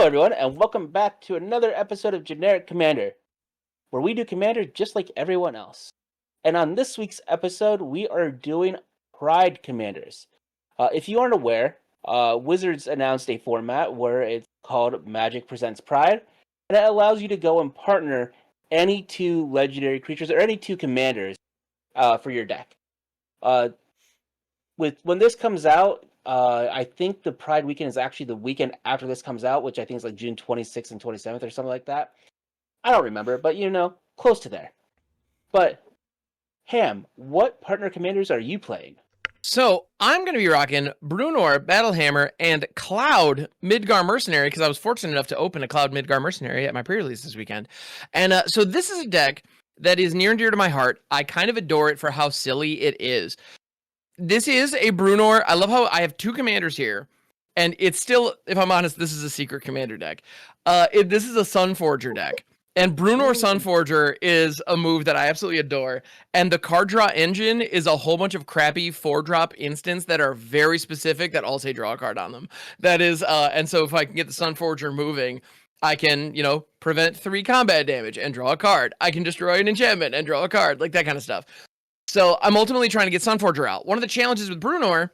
everyone, and welcome back to another episode of Generic Commander, where we do Commander just like everyone else. And on this week's episode, we are doing Pride Commanders. If you aren't aware, Wizards announced a format where it's called Magic Presents Pride, and it allows you to go and partner any two legendary creatures or any two commanders for your deck. When this comes out, I think the Pride weekend is actually the weekend after this comes out, which I think is like June 26th and 27th or something like that. I don't remember, but close to there. But Ham, what partner commanders are you playing? So I'm going to be rocking Brunor, Battlehammer, and Cloud Midgar Mercenary because I was fortunate enough to open a Cloud Midgar Mercenary at my pre-release this weekend. And so this is a deck that is near and dear to my heart. I kind of adore it for how silly it is. This is a Brunor. I love how I have two commanders here. And it's still, if I'm honest, this is a secret commander deck. This is a Sunforger deck. And Brunor Sunforger is a move that I absolutely adore. And the card draw engine is a whole bunch of crappy 4-drop instants that are very specific that all say draw a card on them. That is, and so if I can get the Sunforger moving, I can, prevent 3 combat damage and draw a card. I can destroy an enchantment and draw a card, like that kind of stuff. So I'm ultimately trying to get Sunforger out. One of the challenges with Brunor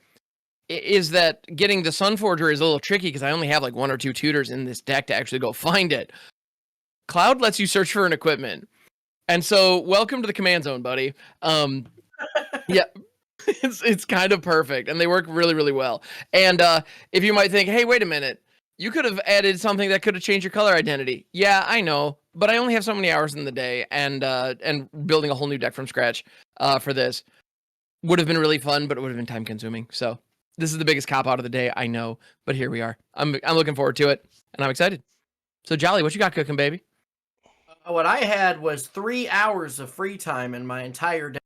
is that getting the Sunforger is a little tricky because I only have like 1 or 2 tutors in this deck to actually go find it. Cloud lets you search for an equipment. And so welcome to the command zone, buddy. Yeah, it's kind of perfect. And they work really, really well. And if you might think, hey, wait a minute, you could have added something that could have changed your color identity. Yeah, I know, but I only have so many hours in the day, and building a whole new deck from scratch for this would have been really fun, but it would have been time consuming. So this is the biggest cop out of the day, I know, but here we are. I'm looking forward to it, and I'm excited. So Jolly, what you got cooking, baby? What I had was 3 hours of free time in my entire day.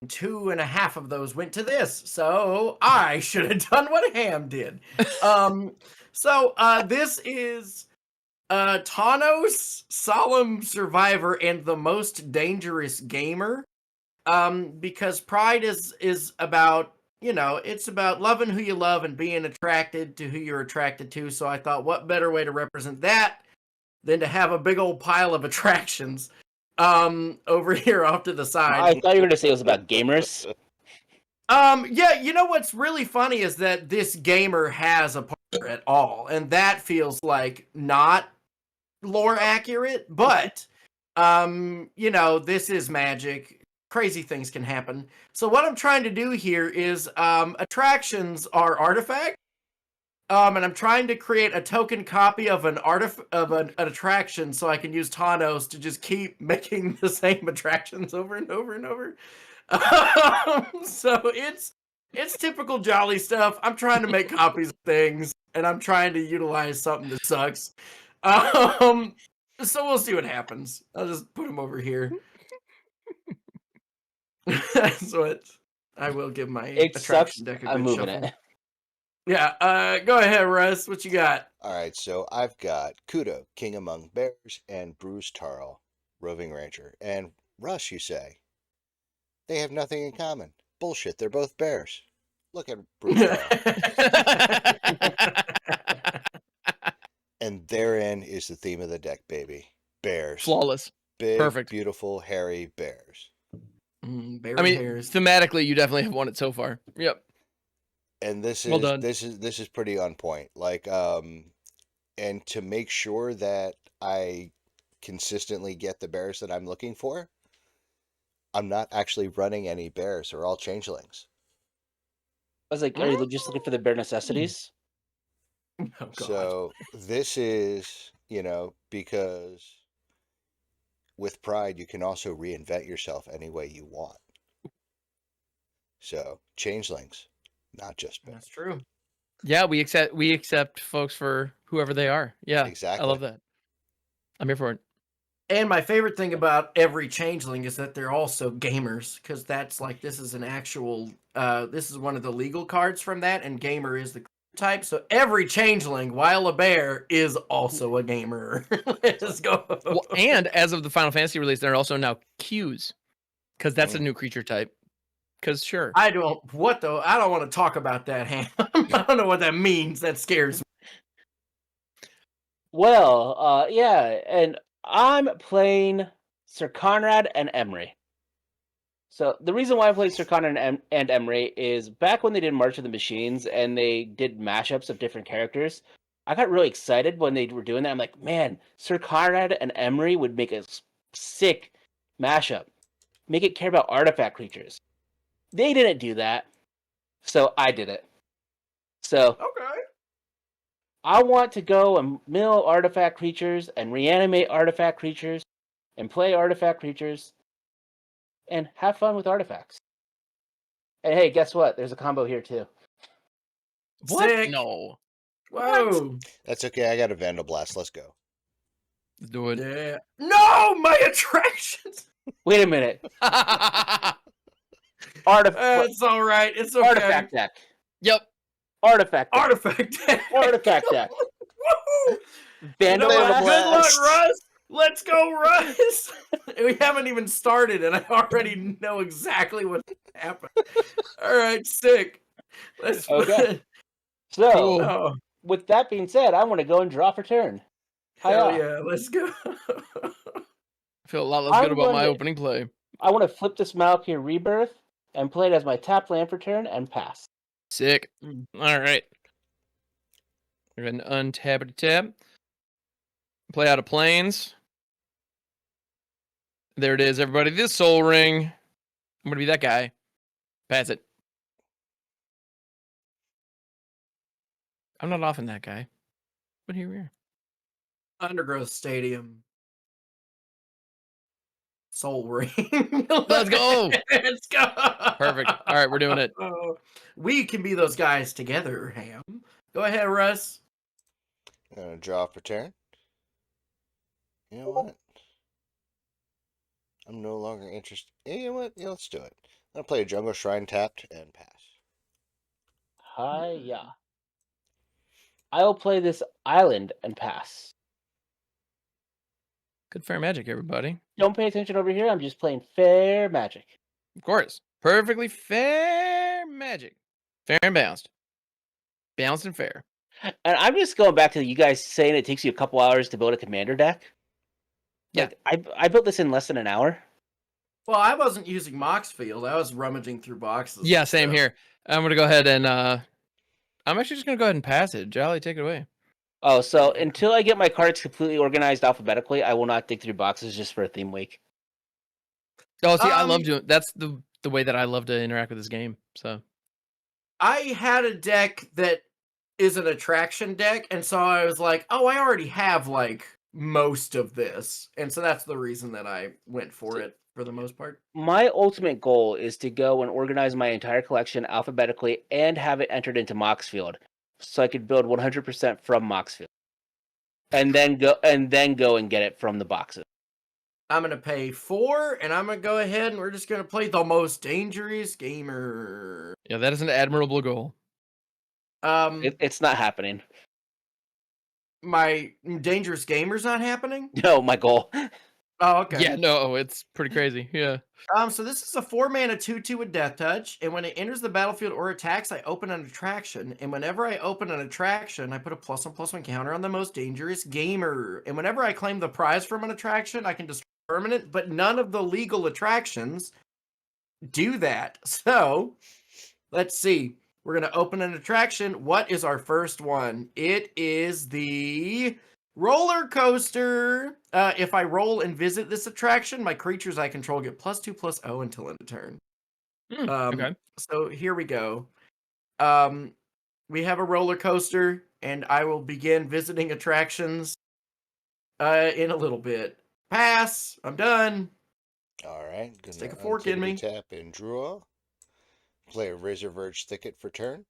2.5 of those went to this, so I should have done what Ham did. This is Thanos, Solemn Survivor, and the Most Dangerous Gamer. Because Pride is about, it's about loving who you love and being attracted to who you're attracted to. So I thought, what better way to represent that than to have a big old pile of attractions over here off to the side. I thought you were going to say it was about gamers. Yeah, what's really funny is that this gamer has a partner at all, and that feels like not lore accurate, but this is Magic. Crazy things can happen. So what I'm trying to do here is attractions are artifacts. And I'm trying to create a token copy of an attraction so I can use Thanos to just keep making the same attractions over and over and over. So it's typical Jolly stuff. I'm trying to make copies of things, and I'm trying to utilize something that sucks. So we'll see what happens. I'll just put him over here. That's what I will give my attraction deck a good moving shuffle. it. Yeah, go ahead, Russ. What you got? All right, so I've got Kudo, King Among Bears, and Bruce Tarl, Roving Rancher. And Russ, you say? They have nothing in common. Bullshit, they're both bears. Look at Bruce Tarl. And therein is the theme of the deck, baby. Bears. Flawless. Big, perfect. Beautiful, hairy bears. Hairs. Thematically, you definitely have won it so far. Yep. And this well done. this is pretty on point. Like, and to make sure that I consistently get the bears that I'm looking for, I'm not actually running any bears. They're all changelings. I was like, are you just looking for the bare necessities? Oh, God. So this is, because with Pride, you can also reinvent yourself any way you want. So changelings. Not just bears. That's true. Yeah, we accept folks for whoever they are. Yeah, exactly. I love that. I'm here for it. And my favorite thing about every changeling is that they're also gamers, because that's like, this is an actual, this is one of the legal cards from that, and gamer is the type. So every changeling, while a bear, is also a gamer. Let's go. Well, and as of the Final Fantasy release, there are also now Qs, because that's a new creature type. Because sure. I don't want to talk about that, Ham. I don't know what that means. That scares me. Well, yeah, and I'm playing Sir Conrad and Emery. So the reason why I played Sir Conrad and Emery is back when they did March of the Machines and they did mashups of different characters. I got really excited when they were doing that. I'm like, man, Sir Conrad and Emery would make a sick mashup. Make it care about artifact creatures. They didn't do that, so I did it. So Okay. I want to go and mill artifact creatures and reanimate artifact creatures and play artifact creatures and have fun with artifacts. And hey, guess what? There's a combo here too. What? Sick. No. Whoa. That's okay. I got a Vandal Blast. Let's go. Let's do it. Yeah. No, my attractions. Wait a minute. It's all right. It's okay. Artifact deck. Yep. Artifact deck. Artifact deck. Artifact deck. Woo! Vandal You know what? Blast. Good luck, Russ. Let's go, Russ. We haven't even started, and I already know exactly what happened. All right, sick. Let's Okay. So, Cool. Oh, with that being said, I want to go and draw for turn. hell Hiya. yeah, let's go. I feel a lot less I'm good about my going to- opening play. I want to flip this Malakir Rebirth and play it as my tap land for turn and pass. Sick. Mm. All right. We're going to untap it, tap. Play out of planes. There it is, everybody. This Soul Ring. I'm going to be that guy. Pass it. I'm not often that guy. But here we are. Undergrowth Stadium. Soul Ring. Let's go. Let's go. Perfect. All right, we're doing it. We can be those guys together, Ham. Go ahead, Russ. I'm gonna draw for turn. You know what? I'm no longer interested. You know what? Yeah, let's do it. I'm gonna play a Jungle Shrine tapped and pass. Hiya. I will play this island and pass. Good fair magic, everybody. Don't pay attention over here. I'm just playing fair magic. Of course. Perfectly fair magic. Fair and balanced. Balanced and fair. And I'm just going back to you guys saying it takes you a couple hours to build a commander deck. Yeah. Like, I built this in less than an hour. Well, I wasn't using Moxfield. I was rummaging through boxes. Yeah, same so- here. I'm going to go ahead and I'm actually just going to go ahead and pass it. Jolly, take it away. Oh, so until I get my cards completely organized alphabetically, I will not dig through boxes just for a theme week. Oh, see, I love Um, doing that's the way that I love to interact with this game. So I had a deck that is an attraction deck, and so I was like, oh, I already have like most of this. And so that's the reason that I went for it for the most part. My ultimate goal is to go and organize my entire collection alphabetically and have it entered into Moxfield, so I could build 100% from Moxfield, and then go and get it from the boxes. I'm going to pay 4, and I'm going to go ahead and we're just going to play the most dangerous gamer. yeah, that is an admirable goal. It's not happening. My dangerous gamer's not happening? No, my goal. Oh, okay. Yeah, no, it's pretty crazy. Yeah. So this is a 4-mana 2/2 with Death Touch, and when it enters the battlefield or attacks, I open an attraction. And whenever I open an attraction, I put a +1/+1 counter on the most dangerous gamer. And whenever I claim the prize from an attraction, I can destroy permanent, but none of the legal attractions do that. So let's see. We're gonna open an attraction. What is our first one? It is the roller coaster. If I roll and visit this attraction, my creatures I control get +2/+0 until end of turn. Okay. So here we go. We have a roller coaster, and I will begin visiting attractions in a little bit. Pass. I'm done. All right. Gonna Stick a fork in me. tap and draw. Play a Razor Verge Thicket for turn.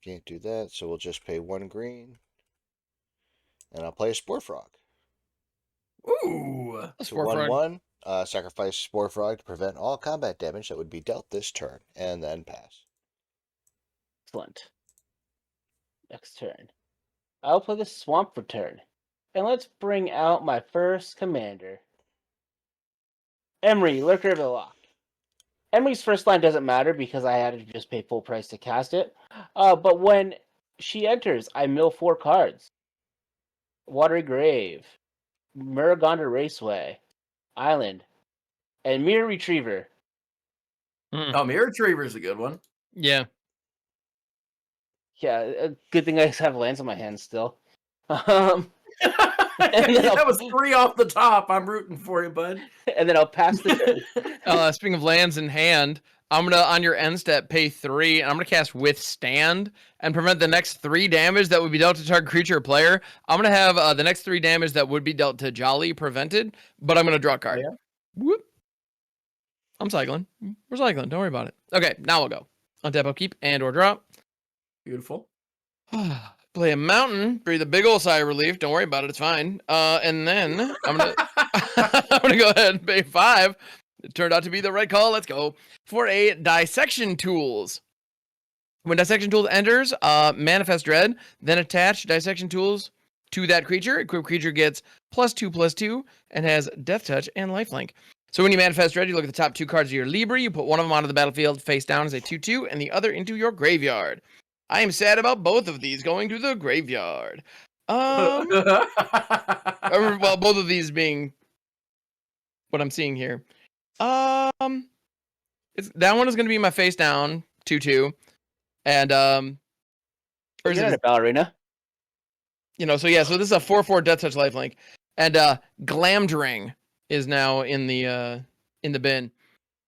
Can't do that, so we'll just pay 1 green. And I'll play a Spore Frog. Ooh. A So Spore Frog. 1/1. Sacrifice Spore Frog to prevent all combat damage that would be dealt this turn, and then pass. Excellent. Next turn. I'll play the Swamp for turn. And let's bring out my first commander. Emery, Lurker of the Lock. Emily's first line doesn't matter because I had to just pay full price to cast it. But when she enters, I mill 4 cards. Watery Grave, Murragonda Raceway, Island, and Mirror Retriever. Oh, Mirror Retriever's a good one. Yeah. Yeah, good thing I have lands on my hands still. And then that was 3 off the top. I'm rooting for you, bud. and then I'll pass the turn. Speaking of lands in hand, I'm gonna on your end step pay 3, and I'm gonna cast Withstand and prevent the next 3 damage that would be dealt to target creature or player. I'm gonna have the next 3 damage that would be dealt to Jolly prevented, but I'm gonna draw a card. Yeah. Whoop. I'm cycling. We're cycling. Don't worry about it. Okay, now we'll go. Untap, upkeep, and or drop. Beautiful. Play a mountain. Breathe a big old sigh of relief. Don't worry about it. It's fine. And then I'm gonna I'm gonna go ahead and pay 5. It turned out to be the right call. Let's go for a dissection tools. When dissection tools enters, manifest dread, then attach dissection tools to that creature. Equipped creature gets +2/+2 and has death touch and lifelink. So when you manifest dread, you look at the top 2 cards of your Libra. You put one of them onto the battlefield face down as a 2/2, and the other into your graveyard. I am sad about both of these going to the graveyard. Well, both of these being what I'm seeing here. That one is going to be my face down 2/2, and or is You're it, not a ballerina. so yeah, so this is a 4/4 death touch lifelink, and Glamdring is now in the bin,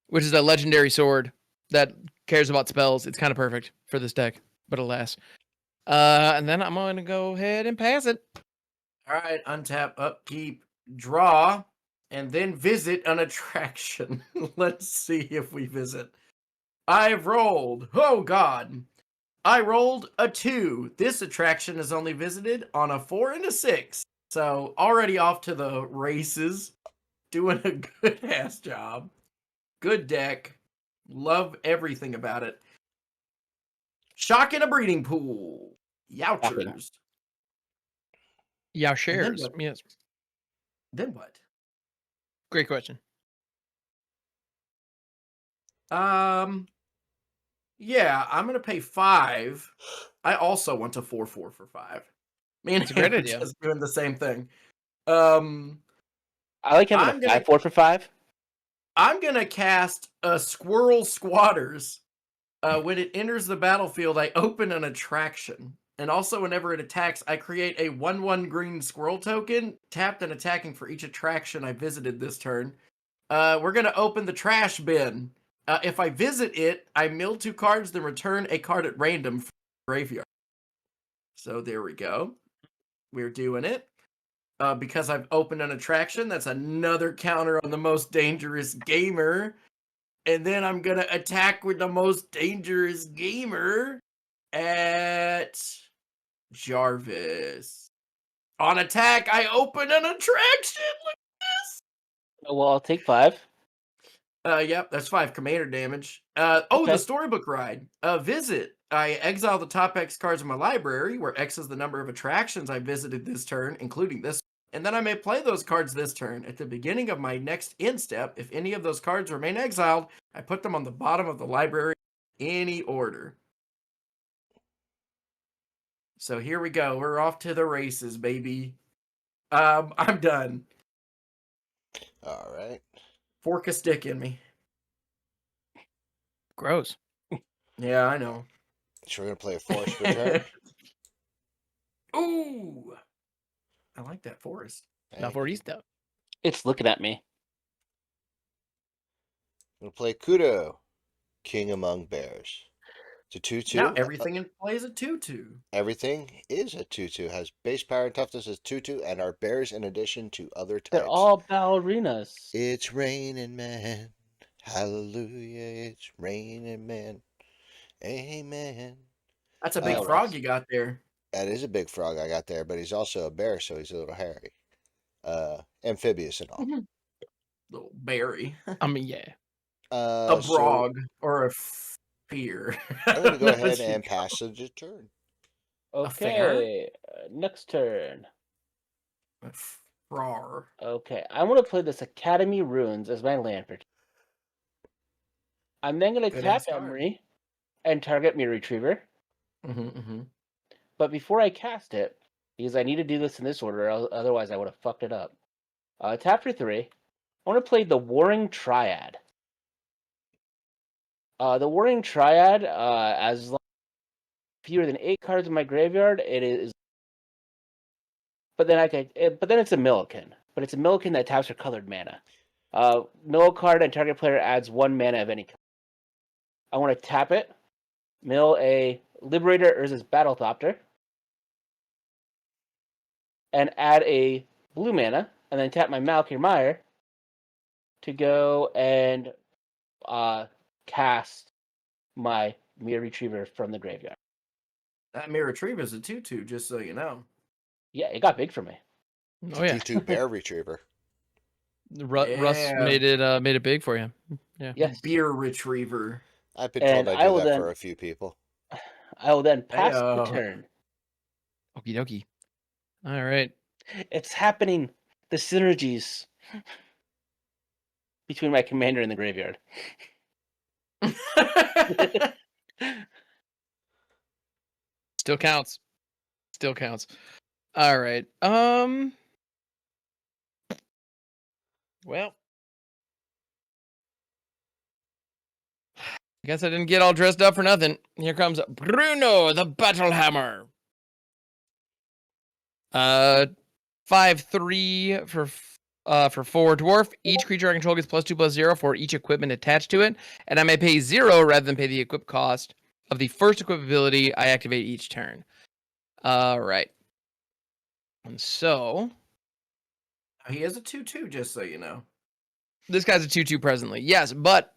which is a legendary sword that cares about spells. It's kind of perfect for this deck, but alas. And then I'm going to go ahead and pass it. All right, untap, upkeep, draw, and then visit an attraction. Let's see if we visit. I've rolled. Oh, God. I rolled a 2. This attraction is only visited on a 4 and a 6. So already off to the races. Doing a good ass job. Good deck. Love everything about it. Shock in a breeding pool. Youchers. Yeah, And shares. then what? Yes. Then what? Great question. Yeah, I'm gonna pay 5. I also want a 4/4 for 5. Me and It's a great him are idea. just doing the same thing. I like having I'm a gonna- 5/4 for 5. I'm gonna cast a Squirrel Squatters. When it enters the battlefield, I open an attraction. And also, whenever it attacks, I create a 1/1 green squirrel token, tapped and attacking for each attraction I visited this turn. We're gonna open the trash bin. If I visit it, I mill 2 cards, then return a card at random from the graveyard. So there we go. We're doing it. Because I've opened an attraction, that's another counter on the most dangerous gamer. And then I'm going to attack with the most dangerous gamer at Jarvis. On attack, I open an attraction. Look at this. Well, I'll take 5. Yep, that's 5 commander damage. Oh, Okay. the storybook ride. Visit. I exile the top X cards of my library, where X is the number of attractions I visited this turn, including this. And then I may play those cards this turn. At the beginning of my next end step, if any of those cards remain exiled, I put them on the bottom of the library in any order. So here we go. We're off to the races, baby. I'm done. All right. Fork a stick in me. Gross. Yeah, I know. So we're gonna play a forest return. Ooh, I like that forest. Not for Easter. It's looking at me. We'll play Kudo, King Among Bears. It's a 2/2. Now everything in play is a 2/2. Everything is a 2/2. Has base power and toughness as 2/2, and are bears in addition to other types. They're all ballerinas. It's raining man. Hallelujah. It's raining man. Amen. That's a big Oh, frog Russ. you got there. That is a big frog I got there, but he's also a bear, so he's a little hairy. Amphibious and all. Little berry. I mean, yeah. A So brog or a fear. I'm going to go ahead and pass the turn. fair? Okay, next turn. A frar. Okay, I want to play this Academy Ruins as my land for. I'm then going to Good tap ass card. Emery and target Mirror Retriever. Mm-hmm. But before I cast it, because I need to do this in this order, otherwise I would have fucked it up. Tap for 3. I want to play the Warring Triad. The Warring Triad, as long fewer than 8 cards in my graveyard, it is. But then but then it's a Milliken. But it's a Milliken that taps for colored mana. Mill card and target player adds 1 mana of any kind. I want to tap it, mill a Liberator Urza's Battlethopter, and add a blue mana, and then tap my Malakir Mire to go and cast my Mirror Retriever from the graveyard. That Mirror Retriever is a 2/2, just so you know. Yeah, it got big for me. Oh yeah, 2/2 bear retriever. Russ made it big for you. Yeah. Yes. Beer Retriever. I've been And told I do that for a few people. I will then pass the Heyo. turn. Okie dokie. All right. It's happening. The synergies between my commander and the graveyard. Still counts. Still counts. All right. Well, I guess I didn't get all dressed up for nothing. Here comes Bruno the Battlehammer. 5/3 for 4 dwarf. Each creature I control gets +2/+0 for each equipment attached to it, and I may pay 0 rather than pay the equip cost of the first equip ability I activate each turn. All right. And so He is a 2/2, just so you know. this guy's a 2/2 presently. Yes, but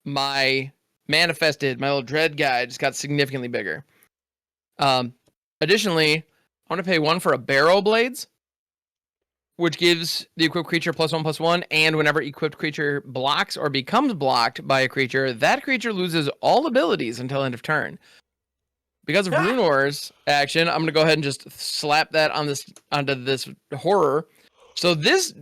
my little dread guy just got significantly bigger. Additionally, I want to pay 1 for a Barrow Blades, which gives the equipped creature +1/+1, and whenever equipped creature blocks or becomes blocked by a creature, that creature loses all abilities until end of turn. Because of Brunor's action, I'm gonna go ahead and just slap that onto this horror. So this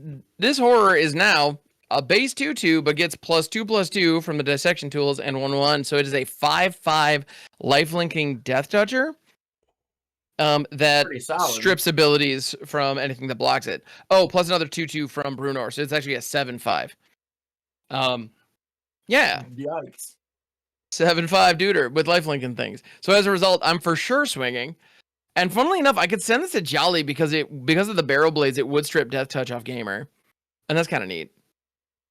horror is now a base 2/2, but gets +2/+2 from the dissection tools and 1/1. So it is a 5/5 lifelinking Death Toucher. That strips abilities from anything that blocks it. Oh, plus another 2/2 from Brunor, so it's actually a 7/5. Yeah. Yikes. 7/5 duder with lifelink and things. So as a result, I'm for sure swinging. And funnily enough, I could send this to Jolly because of the Barrow Blades, it would strip Death Touch off Gamer. And that's kind of neat.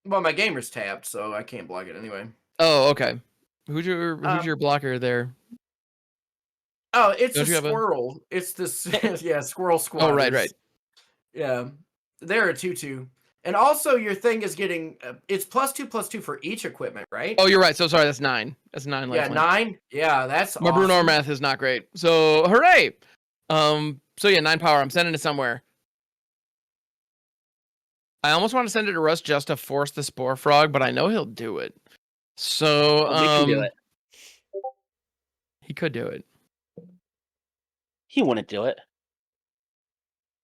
Well, my Gamer's tapped, so I can't block it anyway. Oh, okay. Who's your blocker there? Oh, it's a squirrel. It's this squirrel squad. Oh, right. Yeah. They're a 2/2. And also your thing is getting it's +2/+2 for each equipment, right? Oh, you're right. So sorry, that's 9. That's 9 Yeah, lifelink. 9. Yeah, that's My awesome. Brunor math is not great. So hooray! So yeah, 9 power. I'm sending it somewhere. I almost want to send it to Russ just to force the Spore Frog, but I know he'll do it. So we can do it. He could do it. He wouldn't do it.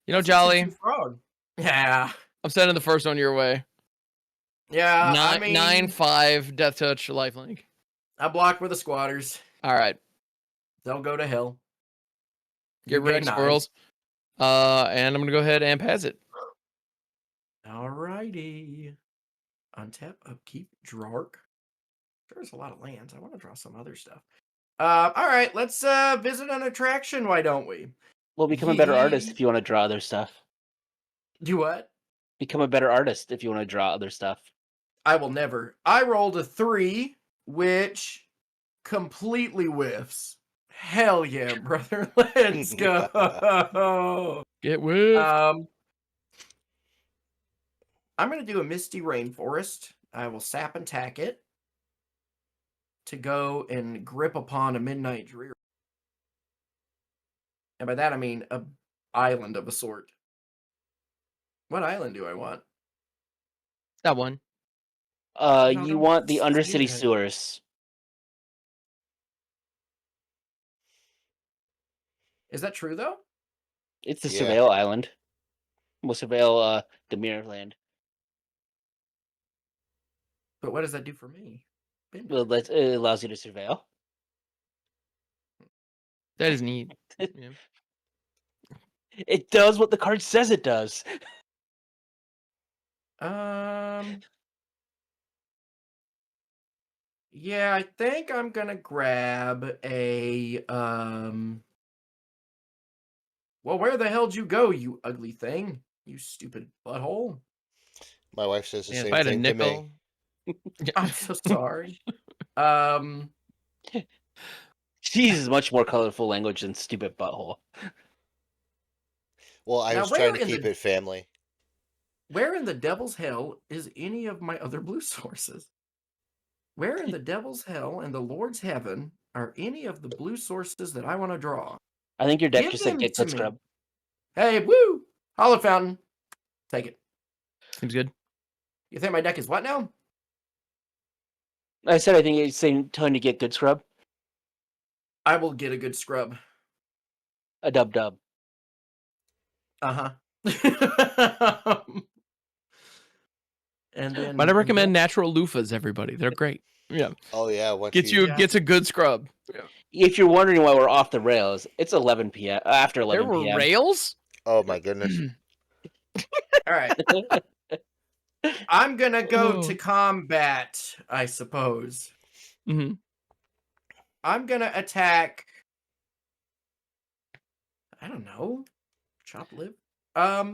You know, Jolly. Frog. Yeah. I'm sending the first one your way. Yeah. 9/5 Death Touch lifelink. I block with the squatters. All right. They'll go to hell. Get rid of squirrels. And I'm gonna go ahead and pass it. Alrighty. Untap, upkeep, Drark. There's a lot of lands. I want to draw some other stuff. All right, let's visit an attraction. Why don't we? Well, become a better artist if you want to draw other stuff. Do what? Become a better artist if you want to draw other stuff. I will never. I rolled a 3, which completely whiffs. Hell yeah, brother. Let's go. Get whiffed. I'm going to do a Misty Rainforest. I will sap and tack it to go and grip upon a Midnight Dreary. And by that, I mean a island of a sort. What island do I want? That one. You want the Undercity Sewers. Is that true, though? It's the Surveil Island. We'll surveil the Mirror Land. But what does that do for me? Well, it allows you to surveil. That is neat. Yeah. It does what the card says it does. Yeah, I think I'm gonna grab a Well, where the hell'd you go, you ugly thing? You stupid butthole. My wife says the Yeah, if same I had a thing to me. nickel. I'm so sorry. Um, She uses much more colorful language than stupid butthole. Well, I Now, was trying to keep it family. where in the devil's hell is any of my other blue sources? Where in the devil's hell and the Lord's heaven are any of the blue sources that I want to draw? I think your deck Give just said them get to good me. scrub. Hey, woo! Hollow Fountain. Take it. Seems good. You think my deck is what now? I said I think it's saying telling you to get good scrub. I will get a good scrub. A dub. Uh-huh. And then But I recommend natural loofahs, everybody. They're great. Yeah. Oh yeah, once Gets a good scrub. Yeah. If you're wondering why we're off the rails, it's 11 p.m. After 11 There were p.m. rails? Oh my goodness. all right. I'm gonna go to Oh. combat, I suppose. Mm-hmm. I'm gonna attack. I don't know. Chop lip. I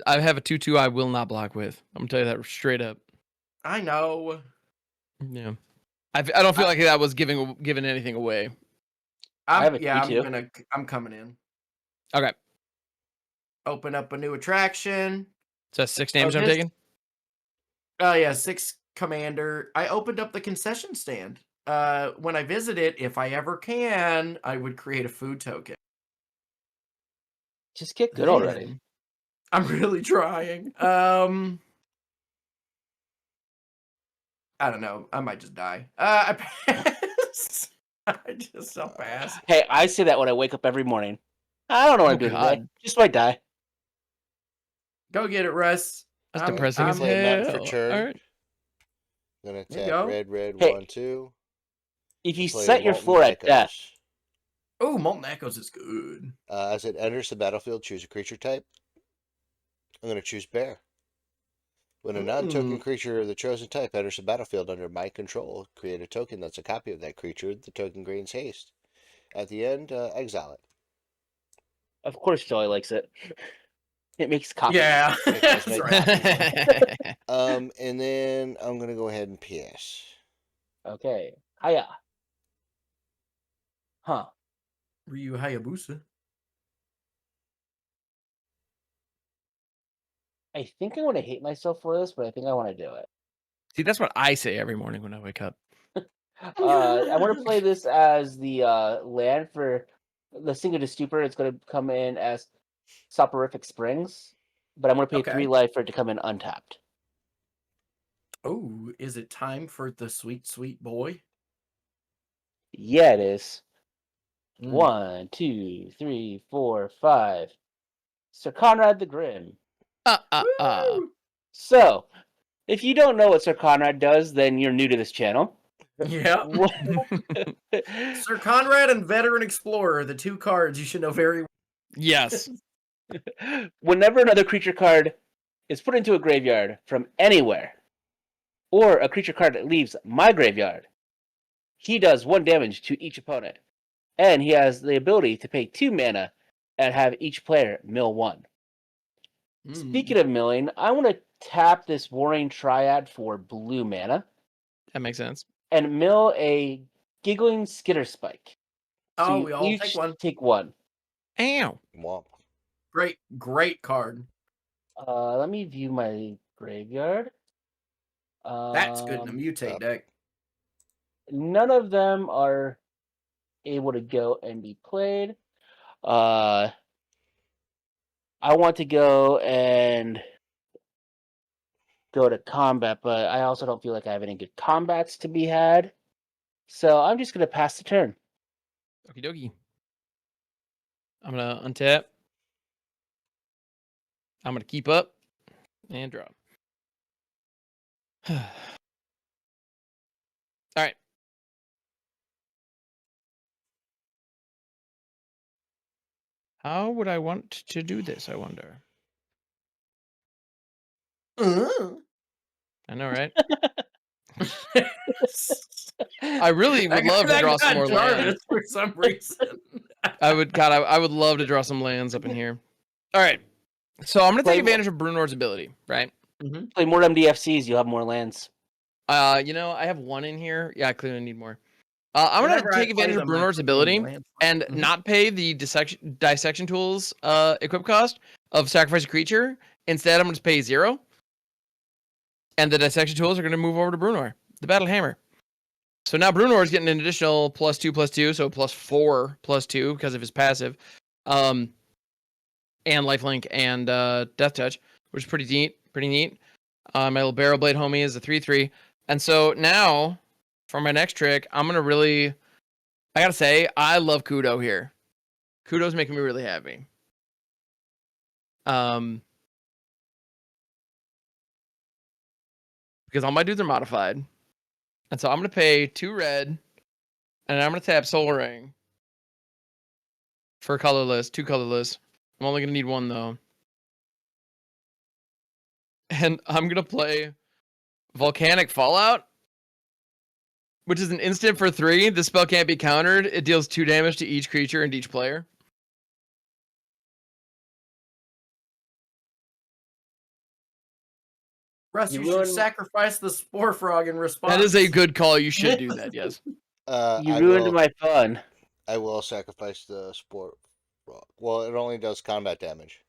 have a 2/2 I will not block with. I'm gonna tell you that straight up. I know. Yeah. I don't feel like that was giving anything away. I have a I'm 2/2. I'm coming in. Okay. Open up a new attraction. So that's 6 damage I'm taking? Oh yeah, 6 commander. I opened up the concession stand. When I visit it, if I ever can, I would create a food token. Just get good already. I'm really trying. I don't know. I might just die. I pass. I'll pass. Hey, I say that when I wake up every morning. I don't know what Oh, I'm doing God. today. Just might die. Go get it, Russ. That's depressing as play a mountain for hell. turn. All right. Gonna There you tap go. red, Hey, 1/2. If you Play set your Molten floor at death, Echoes. Oh, Molten Echoes is good. As it enters the battlefield, choose a creature type. I'm gonna choose bear. When a non-token creature of the chosen type enters the battlefield under my control, create a token that's a copy of that creature. The token gains haste. At the end, exile it. of course Joey likes it. It makes copies. Yeah, It does that's make right. And then I'm gonna go ahead and PS. Okay. Hiya. Huh. Ryu Hayabusa. I think I'm going to hate myself for this, but I think I want to do it. See, that's what I say every morning when I wake up. I want to play this as the land for the Singer to Stupor. It's going to come in as Soporific Springs, but I'm going to pay 3 life for it to come in untapped. Oh, is it time for the sweet, sweet boy? Yeah, it is. 1, 2, 3, 4, 5. Sir Conrad the Grim. So, if you don't know what Sir Conrad does, then you're new to this channel. Yeah. Sir Conrad and Veteran Explorer, the 2 cards you should know very well. Yes. Whenever another creature card is put into a graveyard from anywhere, or a creature card leaves my graveyard, he does 1 damage to each opponent. And he has the ability to pay 2 mana and have each player mill 1. Speaking of milling, I want to tap this Warring Triad for blue mana. That makes sense. And mill a Giggling Skitter Spike. So we all take one. Take 1. Ow. Womp. Great card. Let me view my graveyard. That's good in a mutate deck. None of them are able to go and be played. I want to go and go to combat, but I also don't feel like I have any good combats to be had. So I'm just going to pass the turn. Okie dokie. I'm going to untap. I'm going to keep up and drop. All right. How would I want to do this, I wonder? I know, right? I really would love to draw some more Jarvis lands. for some reason. I would love to draw some lands up in here. All right. So I'm going to Play take more- advantage of Brunor's ability, right? Play more MDFCs, you'll have more lands. I have one in here. Yeah, I clearly need more. I'm going to take advantage of Brunor's ability and not pay the dissection tools equip cost of sacrifice a creature. Instead, I'm going to pay 0. And the dissection tools are going to move over to Brunor, the Battle Hammer. So now Brunor is getting an additional +2/+2, so +4/+2 because of his passive. And lifelink and death touch, which is pretty neat. My little barrel blade homie is a 3/3. And so now, for my next trick, I'm going to I got to say, I love Kudo here. Kudo's making me really happy. Because all my dudes are modified. And so I'm going to pay 2 red, and I'm going to tap Soul Ring for colorless, 2 colorless. I'm only going to need 1, though. And I'm going to play Volcanic Fallout, which is an instant for 3. This spell can't be countered. It deals 2 damage to each creature and each player. Russ, you should sacrifice the Spore Frog in response. That is a good call. You should do that, yes. You ruined my fun. I will sacrifice the Spore Frog. Well, it only does combat damage.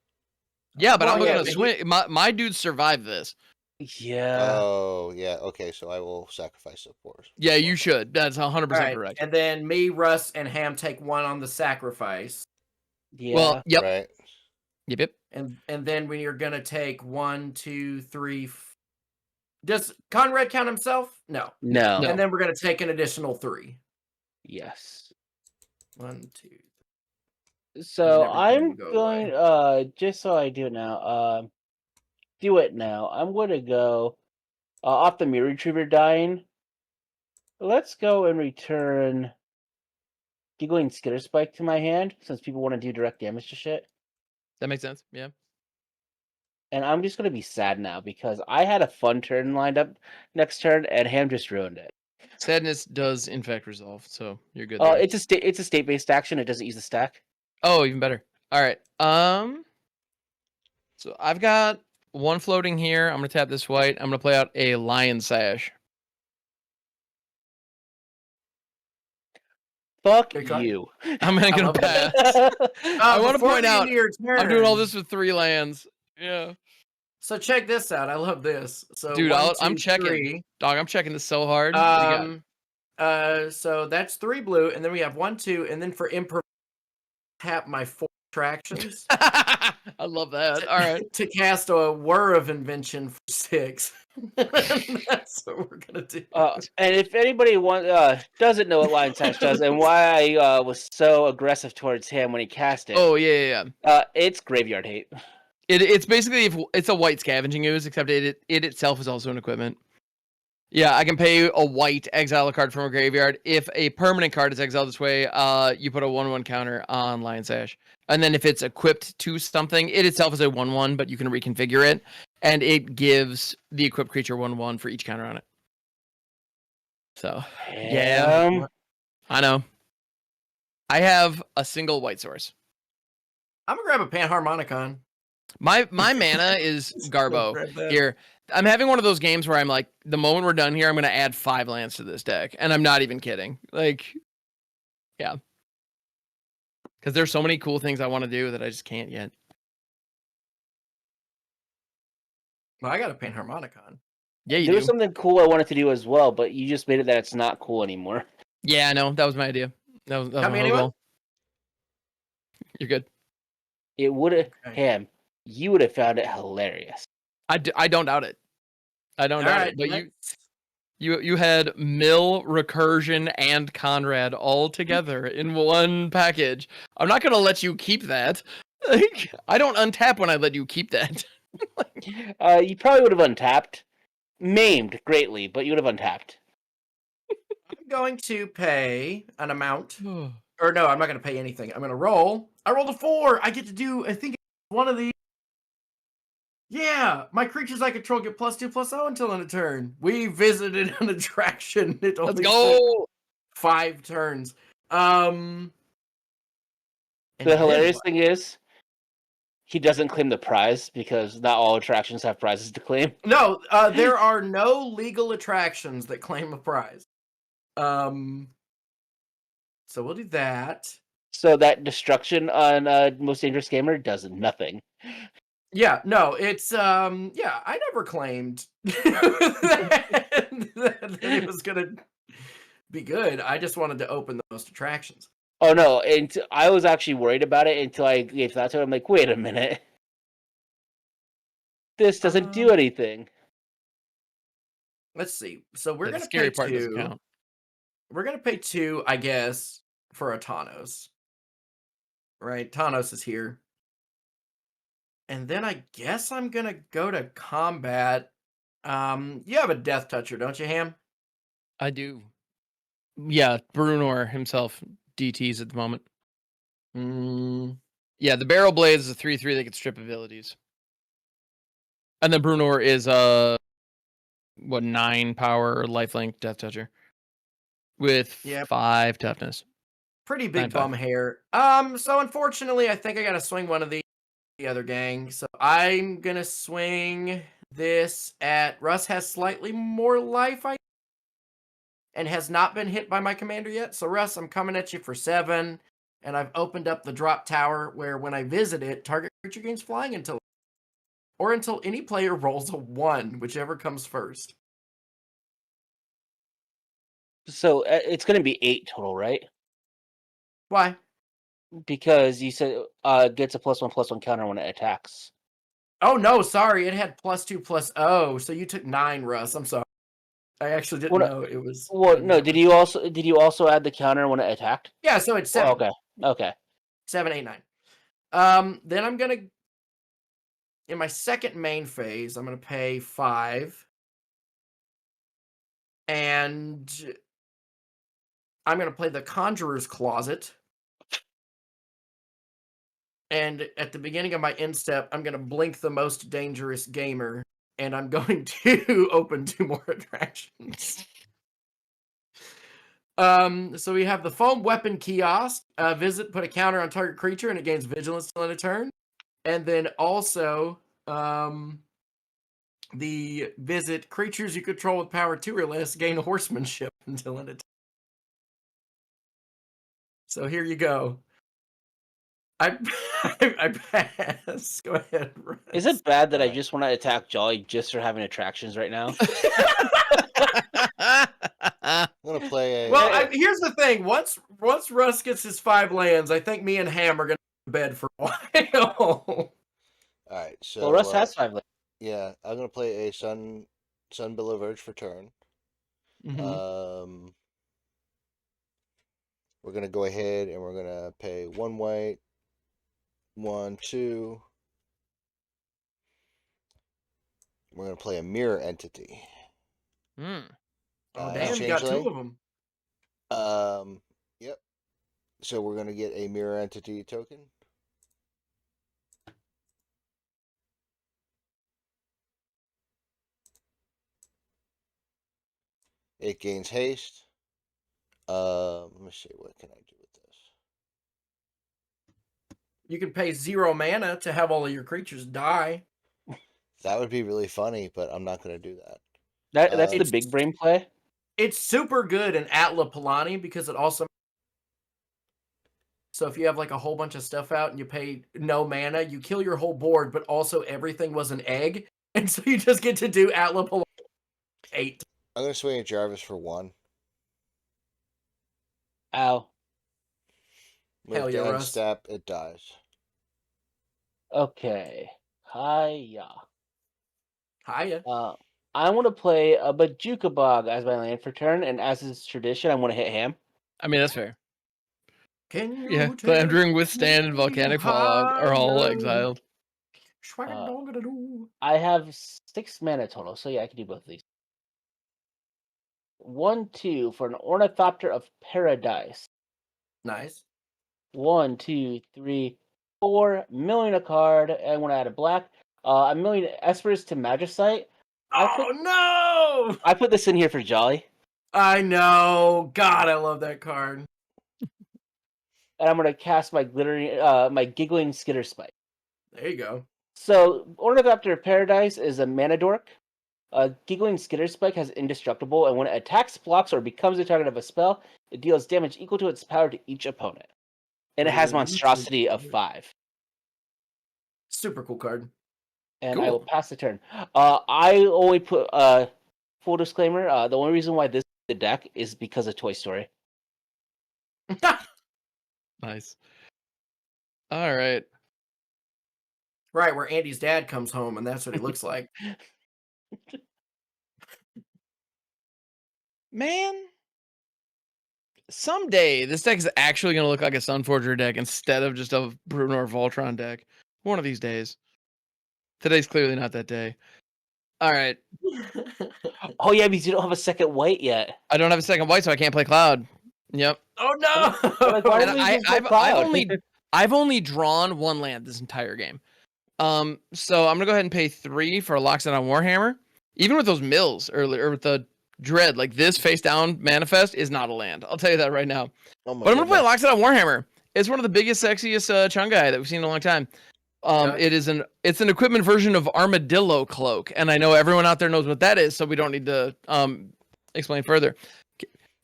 Yeah, but I'm looking to swing. My dudes survived this. Yeah. Oh, yeah. Okay, so I will sacrifice the Spore. Yeah, you should. That's 100% right. correct. And then me, Russ, and Ham take 1 on the sacrifice. Yeah. Well, yep. Right. Yep. And then when you're gonna take 1, 2, 3. Does Conrad count himself? No. No. And then we're gonna take an additional 3. Yes. 1, 2. So And everything I'm will go going just so I do now, do it now. I'm gonna go off the Mirror Retriever dying. Let's go and return Giggling Skitter Spike to my hand, since people want to do direct damage to shit. That makes sense. Yeah. And I'm just gonna be sad now because I had a fun turn lined up next turn, and Ham just ruined it. Sadness does in fact resolve, so you're good. Oh, there. it's a state-based action. It doesn't use the stack. Oh, even better. All right. So I've got 1 floating here. I'm gonna tap this white. I'm gonna play out a Lion Sash. Fuck Good call. you. I'm gonna love pass. it. I want to Before point the end out of your I'm doing all turn- this with 3 lands. Yeah, So check this out. I love this. So dude, 1, I'm 2, checking. 3. Dog, I'm checking this so hard. What do you got? So that's 3 blue, and then we have 1, 2, and then for improv, tap my 4 attractions I love that. All right. to cast a Whir of Invention for 6. That's what we're gonna do. And if anybody doesn't know what Lion Sash does and why I was so aggressive towards him when he cast it, Oh yeah. it's graveyard hate. It's basically it's a white scavenging ooze, except it itself is also an equipment. Yeah, I can pay a white, exile a card from a graveyard. If a permanent card is exiled this way, you put a 1/1 counter on Lion Sash. And then if it's equipped to something, it itself is a 1/1, but you can reconfigure it. And it gives the equipped creature 1/1 for each counter on it. So, yeah. I know. I have a single white source. I'm gonna grab a Panharmonicon. My mana is Garbo. Grab that. Here, I'm having one of those games where I'm like, the moment we're done here, I'm going to add 5 lands to this deck. And I'm not even kidding. Like, yeah. Because there's so many cool things I want to do that I just can't yet. Well, I got a Panharmonicon. Yeah, you There do. was something cool I wanted to do as well, but you just made it that it's not cool anymore. Yeah, I know. That was my idea. That was Got my me whole anyone? goal. You're good. It would have, Okay. Ham, you would have found it hilarious. I don't doubt it. I don't All doubt right, it. But next. you had Mill, Recursion, and Conrad all together in one package. I'm not going to let you keep that. Like, I don't untap when I let you keep that. You probably would have untapped. Maimed greatly, but you would have untapped. I'm going to pay an amount. Or no, I'm not going to pay anything. I'm going to roll I rolled a 4. I get to do, I think, one of these. Yeah, my creatures I control get +2/+0 until end of turn. We visited an attraction. It Let's only took go. 5 turns. And The then hilarious what? thing is, he doesn't claim the prize because not all attractions have prizes to claim. No, there are no legal attractions that claim a prize. So we'll do that. So that destruction on Most Dangerous Gamer does nothing. Yeah, no, it's yeah, I never claimed that it was gonna be good. I just wanted to open the most attractions. Oh no, and I was actually worried about it until I gave that to him. I'm like, wait a minute. This doesn't do Um, anything. Let's see. So we're Yeah, the gonna scary pay part doesn't 2. count. We're gonna pay 2, I guess, for a Thanos. Right? Thanos is here. And then I guess I'm gonna go to combat. You have a Death Toucher, don't you, Ham? I do. Yeah, Brunor himself DTs at the moment. Mm, Yeah, the Barrel Blade is a 3/3 that can strip abilities. And then Brunor is a 9 power lifelink Death Toucher with Yep. 5 toughness. pretty big 9/5. bum hair. So unfortunately, I think I gotta swing one of the other gang. So I'm gonna swing this at Russ. Has slightly more life, and has not been hit by my commander yet. So Russ, I'm coming at you for 7, and I've opened up the drop tower where when I visit it, target creature gains flying until any player rolls a 1, whichever comes first. So it's going to be 8 total, right? Why? Because you said gets a +1/+1 counter when it attacks. Oh no, sorry, it had +2/+0. So you took 9, Russ. I'm sorry. I actually didn't Well, know it was. Well, gonna be no. that Did much. you also add the counter when it attacked? Yeah, so it's 7. Oh, okay. Okay. 7, 8, 9. Then I'm gonna in my second main phase, I'm gonna pay 5. And I'm gonna play the Conjurer's Closet. And at the beginning of my end step, I'm gonna blink the Most Dangerous Gamer, and I'm going to open 2 more attractions. So we have the Foam Weapon Kiosk. Visit, put a counter on target creature, and it gains vigilance till end of turn. And then also, the visit creatures you control with power 2 or less gain horsemanship until end of turn. So here you go. I I pass. Go ahead, Russ. Is it bad that I Alright. just want to attack Jolly just for having attractions right now? I'm gonna play a. Well, here's the thing. Once Russ gets his 5 lands, I think me and Ham are gonna go to bed for a while. All right, so Well, Russ has 5 lands. yeah, I'm gonna play a Sunbillow Verge for turn. Mhm. We're gonna go ahead and we're gonna pay 1 white, 1, 2. We're gonna play a Mirror Entity. Hmm. Oh damn, you got 2 Changeling. of them. Yep. So we're gonna get a Mirror Entity token. It gains haste. Let me see, what can I do with this? You can pay 0 mana to have all of your creatures die. That would be really funny, but I'm not gonna do that. That's the It's big brain play. it's super good in Atla Palani because it also. So if you have like a whole bunch of stuff out and you pay no mana, you kill your whole board, but also everything was an egg, and so you just get to do Atla Palani 8. I'm gonna swing at Jarvis for 1. Ow. Move Hell to yeah, end Russ. step, it dies. Okay. Hiya. Hiya. I want to play a Bajuka Bog as my land for turn, and as is tradition, I want to hit Ham. I mean, that's fair. Can you Yeah, take Glamdring, Withstand, and me Volcanic Fallout are all higher? exiled. Schwagadongadoo. I have 6 mana total, so yeah, I can do both of these. 1, 2 for an Ornithopter of Paradise. Nice. 1, 2, 3, 4 million a card. And I'm gonna add a black. A million Espers to Magicite. Oh no! I put this in here for Jolly. I know. God, I love that card. And I'm gonna cast my my giggling Skitter Spike. There you go. So Ornithopter of Paradise is a mana dork. Giggling Skitter Spike has indestructible, and when it attacks, blocks, or becomes the target of a spell, it deals damage equal to its power to each opponent. And it has monstrosity of 5. Super cool card. And Cool. I will pass the turn. I only put full disclaimer. The only reason why this is the deck is because of Toy Story. Nice. All right. Right, where Andy's dad comes home and that's what he looks like. Man. Someday this deck is actually going to look like a Sunforger deck instead of just a Bruno or Voltron deck. One of these days. Today's clearly not that day. All right. Oh yeah, because you don't have a second white yet. I don't have a second white, so I can't play Cloud. Yep. Oh no! Like, why And don't we just play I've Cloud? I've only drawn one land this entire game. So I'm gonna go ahead and pay 3 for a Loxodon Warhammer. Even with those mills earlier, or with the Dread, like this face down manifest is not a land. I'll tell you that right now. Oh my But I'm gonna play goodness. Loxodon Warhammer. It's one of the biggest, sexiest Chungai that we've seen in a long time. Gotcha. It's an equipment version of Armadillo Cloak, and I know everyone out there knows what that is, so we don't need to explain further.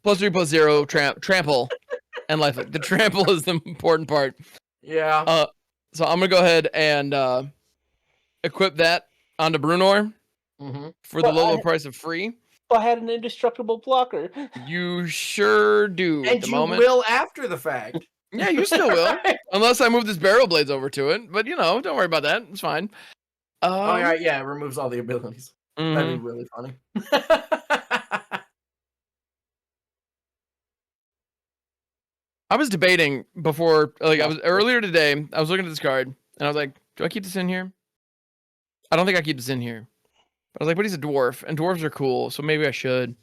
+3/+0 trample and lifelink. The trample is the important part. Yeah. So I'm gonna go ahead and equip that onto Brunor Mm-hmm. for the Well, low price of free. I had an indestructible blocker. You sure do at And the you moment. will after the fact. Yeah, you still will. Unless I move this barrel blades over to it. But don't worry about that. It's fine. Oh yeah, it removes all the abilities. Mhm. That'd be really funny. I was debating before, like I was earlier today, I was looking at this card and I was like, do I keep this in here? I don't think I keep this in here. But I was like, but he's a dwarf and dwarves are cool, so maybe I should.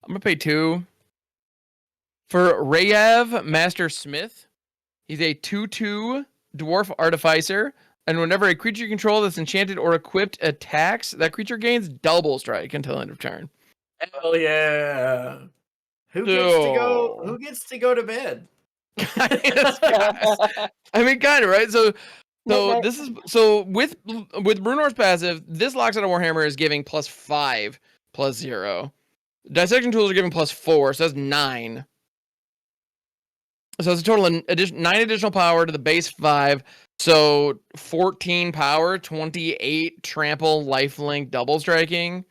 I'm gonna pay 2 for Rayav Master Smith. He's a 2/2 dwarf artificer, and whenever a creature you control that's enchanted or equipped attacks, that creature gains double strike until end of turn. Hell yeah. Who gets to go to bed? I mean, kind of right. So Night-night. this is with Brunor's passive, this Loxodon Warhammer is giving +5/+0. Dissection tools are giving +4, so that's 9. So it's a total of 9 additional power to the base 5. So 14 power, 28 trample, lifelink, double striking,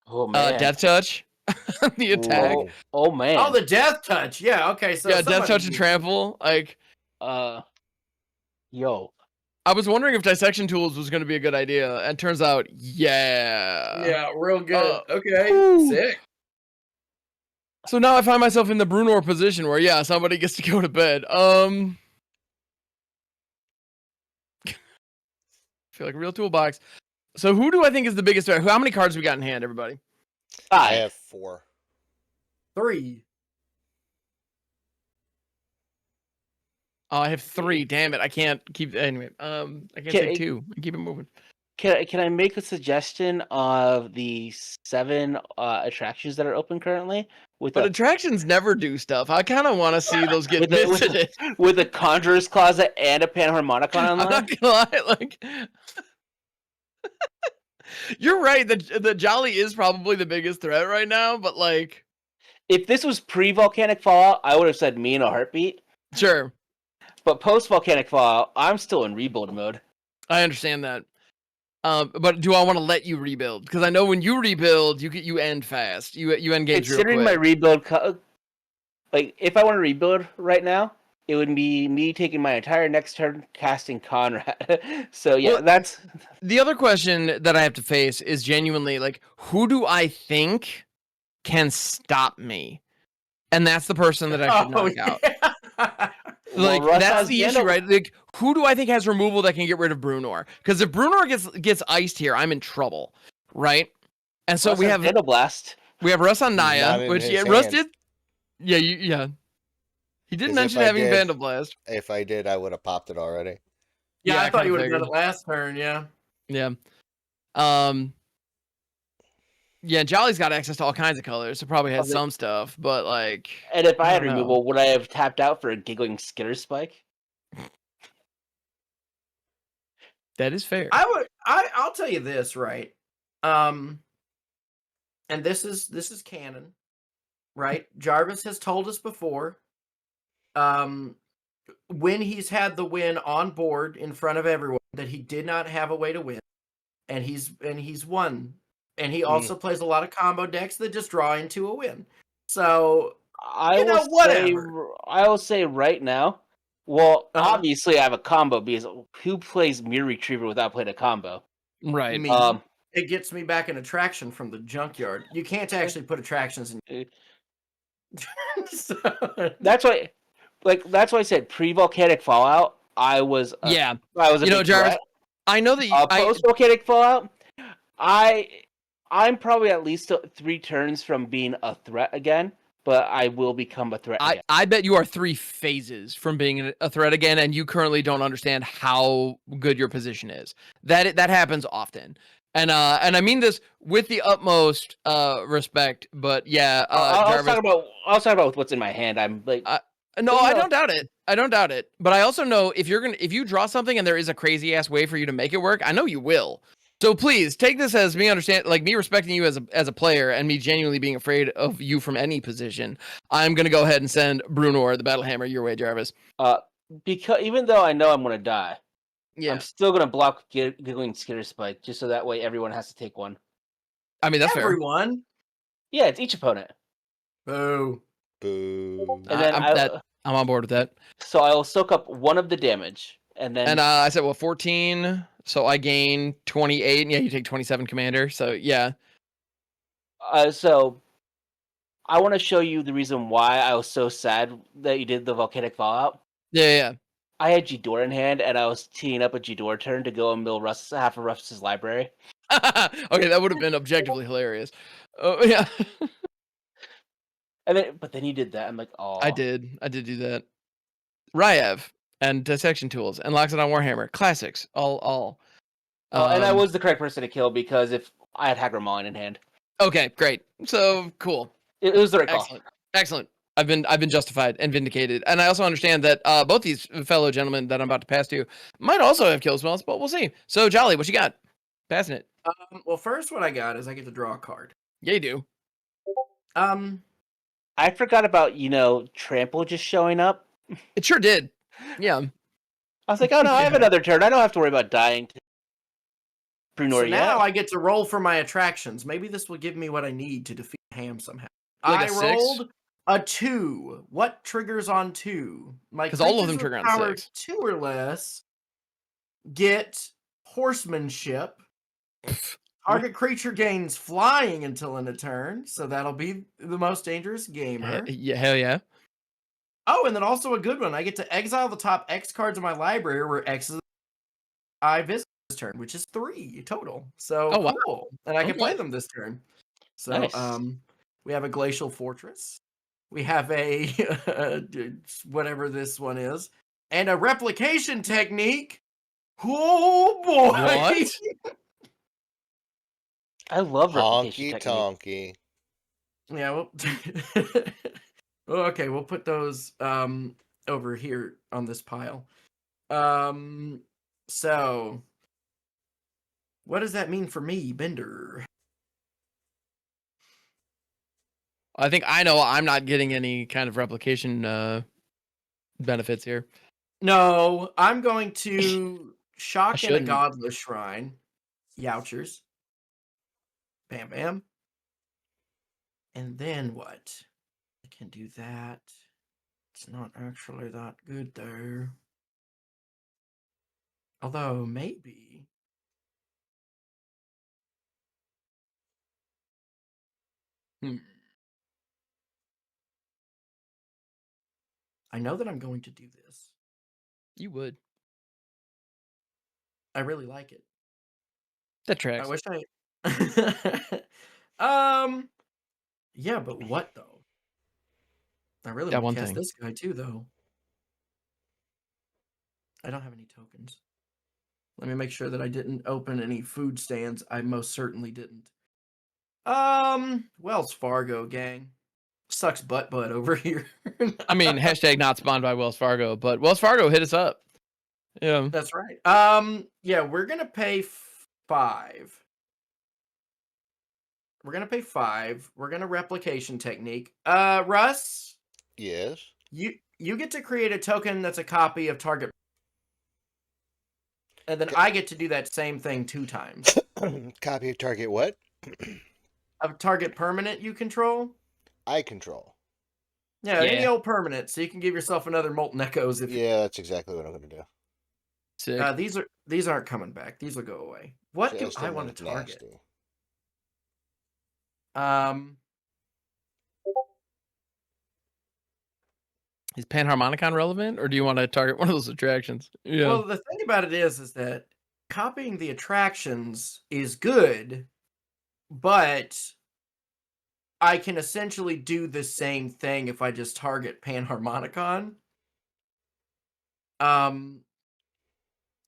Oh man. death touch, the attack. Whoa. Oh man. Oh, the death touch. Yeah, okay. So Yeah, death somebody- touch and trample. Like, Yo. I was wondering if dissection tools was going to be a good idea, and turns out, yeah. Yeah, real good. Okay, woo. sick. So now I find myself in the Brunor position where, yeah, somebody gets to go to bed. I feel like a real toolbox. So who do I think is the biggest threat? How many cards we got in hand, everybody? I 5. have 4. 3. Oh, I have 3. Damn it. I can't keep anyway. I can't Okay. take 2 and keep it moving. Can I make a suggestion of the 7 attractions that are open currently with But a attractions never do stuff. I kind of want to see those get with the- visited. with a Conjurer's Closet and a Panharmonicon I'm online? not gonna lie, like you're right. The Jolly is probably the biggest threat right now, but like, If this was pre-Volcanic Fallout, I would have said me in a heartbeat. sure, But post-Volcanic Fallout, I'm still in rebuild mode. I understand that. But do I want to let you rebuild? Because I know when you rebuild, you end fast. You end games real Considering quick. my rebuild, like if I want to rebuild right now, it would be me taking my entire next turn casting Conrad. So yeah, Well, that's The other question that I have to face is genuinely like, who do I think can stop me? And that's the person that I should knock out. Yeah. Like Russ that's has the issue, Gandalf. right? Like, who do I think has removal that can get rid of Brunor? Because if Brunor gets iced here, I'm in trouble, right? And so Russ we has have Blast. Russ on Not Naya, in which his Russ hand. did. Yeah, yeah. He did 'Cause mention if I having did- Vandal Blast. If I did, I would have popped it already. Yeah, I thought kinda you would have done figured. it last turn. Yeah. Yeah. Yeah, Jolly's got access to all kinds of colors, so probably had Okay. some stuff, but like. And if I had don't know. removal, would I have tapped out for a giggling skitter spike? That is fair. I'll tell you this, right? And this is canon, right? Jarvis has told us before. When he's had the win on board in front of everyone, that he did not have a way to win, and he's won. And he also plays a lot of combo decks that just draw into a win. So I You know, will whatever. I will say right now. Well, Uh-huh. obviously I have a combo because who plays Mirror Retriever without playing a combo? Right. me, it gets me back an attraction from the junkyard. You can't actually put attractions in. So- That's why, that's why I said pre-volcanic fallout. I was a Yeah. big Jarvis, threat. I know that you, Post-volcanic fallout, I'm probably at least 3 turns from being a threat again, but I will become a threat again. I bet you are 3 phases from being a threat again, and you currently don't understand how good your position is. That happens often. And I mean this with the utmost respect, but yeah, I'll Jarvis. talk about what's in my hand. I'm like, No, I don't doubt it. I don't doubt it. But I also know if you draw something and there is a crazy ass way for you to make it work, I know you will. So please take this as me me respecting you as a player and me genuinely being afraid of you from any position. I'm gonna go ahead and send Brunor the Battle Hammer your way, Jarvis. because even though I know I'm gonna die, Yeah, I'm still gonna block giggling skitter spike just so that way everyone has to take one. I mean that's fair. Everyone. Yeah, it's each opponent. Boo. Boo. And then I'm on board with that. So I'll soak up 1 of the damage, and then I said 14, so I gain 28. And yeah, you take 27, Commander. So yeah. So I want to show you the reason why I was so sad that you did the volcanic fallout. Yeah. I had Ghidorah in hand, and I was teeing up a Ghidorah turn to go and mill half of Russ's library. Okay, that would have been objectively hilarious. Oh yeah. But then you did that. I'm like, oh, I did do that. Ryev and dissection tools and locks it on Warhammer classics. All. And I was the correct person to kill because if I had Hagramon in hand. Okay, great. So cool. It was the right call. Excellent. I've been justified and vindicated, and I also understand that both these fellow gentlemen that I'm about to pass to might also have kill spells, but we'll see. So Jolly, what you got? Passing it. Well, first what I got is I get to draw a card. Yeah, you do. I forgot about Trample just showing up. It sure did. Yeah. I was like, oh no, I have another turn. I don't have to worry about dying to Brunor So yet. now I get to roll for my attractions. Maybe this will give me what I need to defeat Ham somehow. Like a I 6? rolled a 2. What triggers on 2? Because all of them trigger on 6. 2 or less get horsemanship. Target creature gains flying until end of turn, so that'll be the most dangerous gamer. Yeah, hell yeah. Oh, and then also a good one. I get to exile the top X cards of my library, where X is I visit this turn, which is 3 total. So wow. cool. And I can Okay. play them this turn. So Nice. we have a Glacial Fortress. We have a whatever this one is. And a Replication Technique. Oh boy. What? I love replication Honky technique. tonky. Yeah, well, okay, we'll put those over here on this pile. So what does that mean for me, Bender? I think I know I'm not getting any kind of replication benefits here. No, I'm going to shock in a shouldn't. godless shrine. Youchers. Bam bam. And then what? I can do that. It's not actually that good though. Although maybe. I know that I'm going to do this. You would. I really like it. That tracks. I wish I Yeah, but what though? I really Got want one to cast thing. this guy too, though. I don't have any tokens. Let me make sure that I didn't open any food stands. I most certainly didn't. Wells Fargo, gang. Sucks butt over here. I mean, hashtag not spawned by Wells Fargo, but Wells Fargo hit us up. Yeah. That's right. Yeah, we're gonna pay 5. We're gonna pay 5. We're gonna replication technique. Russ, Yes. you get to create a token that's a copy of target, and then Okay. I get to do that same thing 2 times. Copy of target what? Of target permanent you control. I control. Yeah, any Yeah. old permanent, so you can give yourself another Molten Echoes if Yeah, that's exactly what I'm gonna do. Sick. these aren't coming back. These will go away. What do Just I them want to look target? nasty. Is Panharmonicon relevant, or do you want to target one of those attractions? Yeah. Well, the thing about it is that copying the attractions is good, but I can essentially do the same thing if I just target Panharmonicon.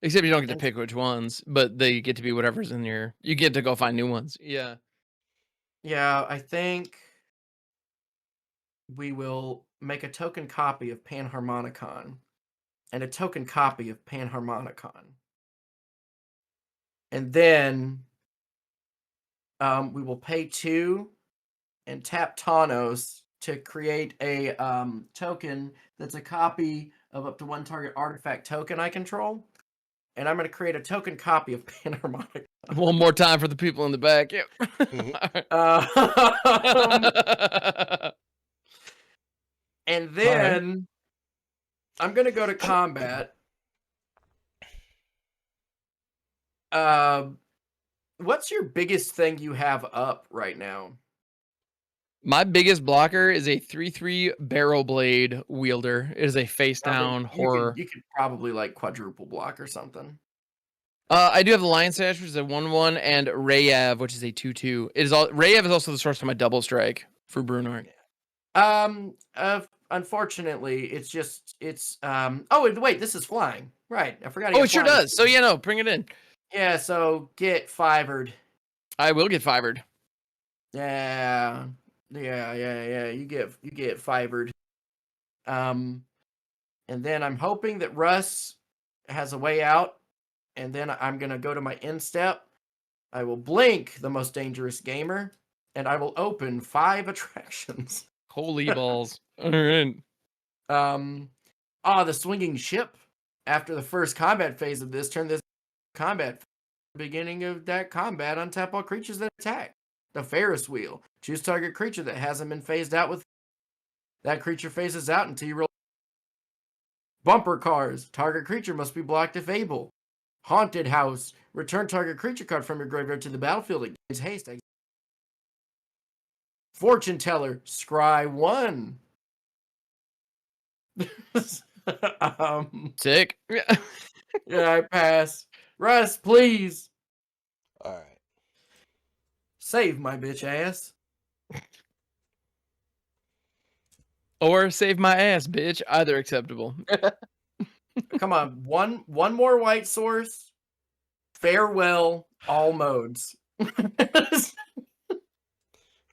Except you don't get to And pick which ones, but they get to be whatever's in your. You get to go find new ones. Yeah. yeah, I think we will make a token copy of Panharmonicon and a token copy of Panharmonicon. And then we will pay 2 and tap Tawnos to create a token that's a copy of up to 1 target artifact token I control. And I'm going to create a token copy of Panharmonicon. One more time for the people in the back. Yep. And then I'm going to go to combat. What's your biggest thing you have up right now? My biggest blocker is a 3/3 barrel blade wielder. It is a face Now, then down horror. You could probably like quadruple block or something. I do have the Lion Sash, which is a 1/1, and Rayev, which is a 2/2. Rayev is also the source of my double strike for Brunor. Unfortunately, it's oh wait, this is flying. Right. I forgot. Oh, it sure does. So yeah, no, bring it in. Yeah, so get fivered. I will get fivered. Yeah. You get fivered. And then I'm hoping that Russ has a way out, and then I'm gonna go to my end step. I will blink the most dangerous gamer, and I will open 5 attractions. Holy balls. All right. The swinging ship. After the first combat phase of this, turn this combat. Beginning of that combat, untap all creatures that attack. The Ferris wheel. Choose target creature that hasn't been phased out with. That creature phases out until you roll. Bumper cars. Target creature must be blocked if able. Haunted house. Return target creature card from your graveyard to the battlefield. It gains haste. Fortune teller. Scry 1. Sick. Yeah, I pass. Russ, please. All right. Save my bitch ass. Or save my ass, bitch. Either acceptable. Come on, one more white source. Farewell, all modes. I'm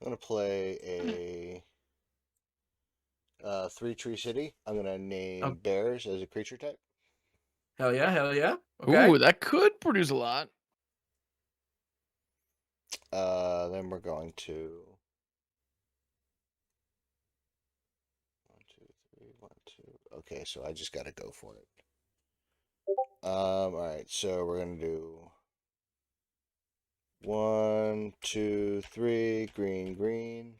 gonna play a 3-tree city. I'm gonna name bears as a creature type. Hell yeah. Okay. Ooh, that could produce a lot. Then we're going to 1, 2, 3, 1, 2. Okay, so I just gotta go for it. All right, so we're gonna do 1, 2, 3, green.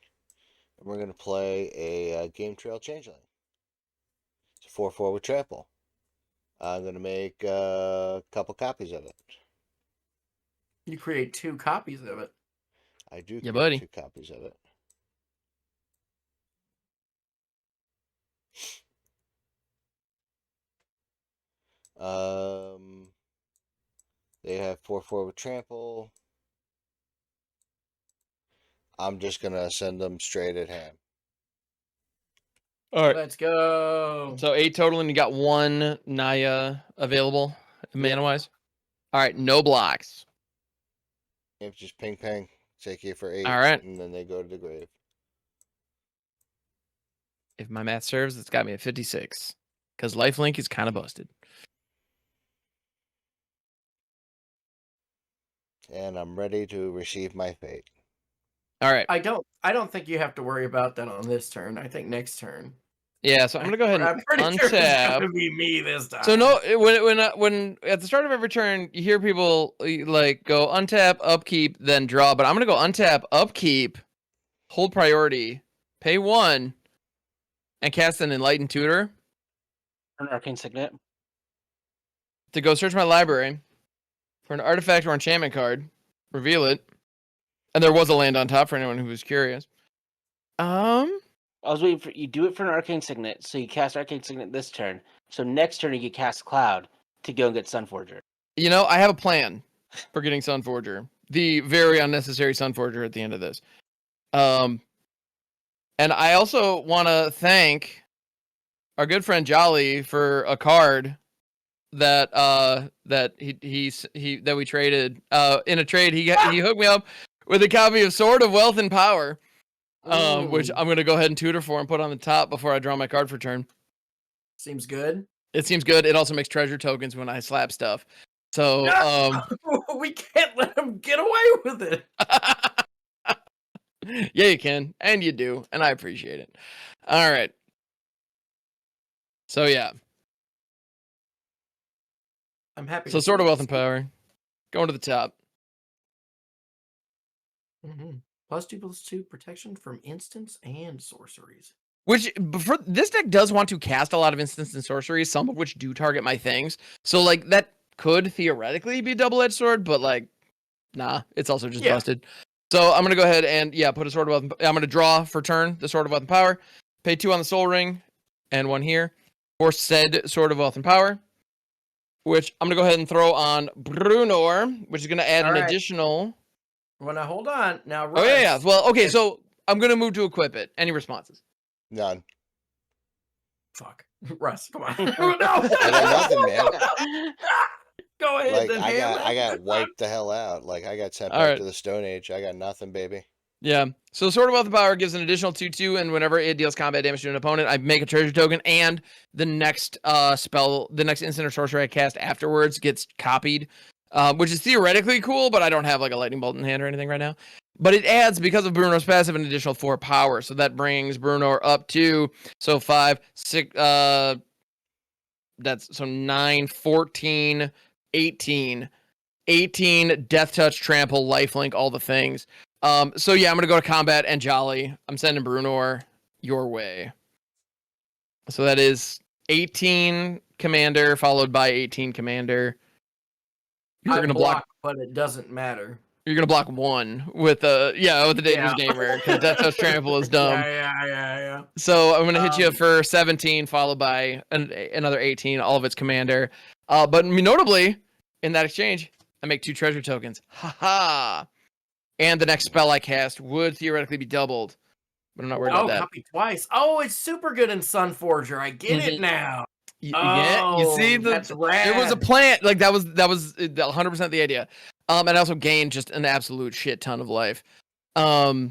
And we're gonna play a Game Trail Changeling. It's a 4/4 with trample. I'm gonna make a couple copies of it. You create 2 copies of it. I do Yeah, create buddy. 2 copies of it. They have 4/4 with trample. I'm just gonna send them straight at ham. All right. Let's go. So 8 total, and you got 1 Naya available, mana-wise. All right, no blocks. If just ping ping, take you for 8. All right. And then they go to the grave. If my math serves, it's got me at 56. Because lifelink is kind of busted. And I'm ready to receive my fate. All right. I don't think you have to worry about that on this turn. I think next turn. Yeah, so I'm gonna go ahead and I'm pretty sure it's untap. gonna be me this time. So no, when at the start of every turn, you hear people like go untap, upkeep, then draw. But I'm gonna go untap, upkeep, hold priority, pay 1, and cast an Enlightened Tutor An arcane signet. to go search my library for an artifact or enchantment card, reveal it, and there was a land on top for anyone who was curious. I was waiting for you do it for an arcane signet, so you cast arcane signet this turn. So next turn you get cast cloud to go and get Sunforger. You know, I have a plan for getting Sunforger. The very unnecessary Sunforger at the end of this. And I also want to thank our good friend Jolly for a card that that we traded in a trade. He hooked me up with a copy of Sword of Wealth and Power, which I'm going to go ahead and tutor for and put on the top before I draw my card for turn. Seems good. It seems good. It also makes treasure tokens when I slap stuff. So we can't let him get away with it. yeah, you can, and you do, and I appreciate it. All right. So yeah. I'm happy. So Sword of Wealth and Power, going to the top. Mm-hmm. +2/+2 protection from instants and sorceries. Which for this deck does want to cast a lot of instants and sorceries, some of which do target my things. So like that could theoretically be a double-edged sword, but like, nah, it's also just busted. So I'm gonna go ahead and put a Sword of Wealth. I'm gonna draw for turn the Sword of Wealth and Power, pay 2 on the Soul Ring, and 1 here for said Sword of Wealth and Power. Which I'm gonna go ahead and throw on Brunor, which is gonna add an additional. Well, now hold on. Now, Russ, Oh yeah. Well, okay. So I'm gonna move to equip it. Any responses? None. Fuck, Russ, come on. I got nothing, man. Go ahead. Like then, I got wiped the hell out. Like I got sent back to the Stone Age. I got nothing, baby. Yeah. So Sword of Wealth and Power gives an additional 2/2, and whenever it deals combat damage to an opponent, I make a treasure token, and the next spell, the next instant or sorcery I cast afterwards gets copied, which is theoretically cool, but I don't have like a lightning bolt in hand or anything right now. But it adds, because of Brunor's passive, an additional 4 power, so that brings Brunor up to 5, 6. That's 9, 14, 18, 18. Death Touch, Trample, Lifelink, all the things. So yeah, I'm gonna go to combat and Jolly. I'm sending Brunor your way. So that is 18 commander followed by 18 commander. You're gonna block, but it doesn't matter. You're gonna block 1 with the Dangerous Gamer, because Death Touch Trample is dumb. Yeah. So I'm gonna hit you for 17 followed by another 18, all of its commander. But notably, in that exchange, I make 2 treasure tokens. Haha. And the next spell I cast would theoretically be doubled, but I'm not worried about that. Copy twice. Oh, it's super good in Sunforger. I get it now. Yeah, you see, that's rad. there was a plan. Like that was 100% the idea. And I also gained just an absolute shit ton of life. Oh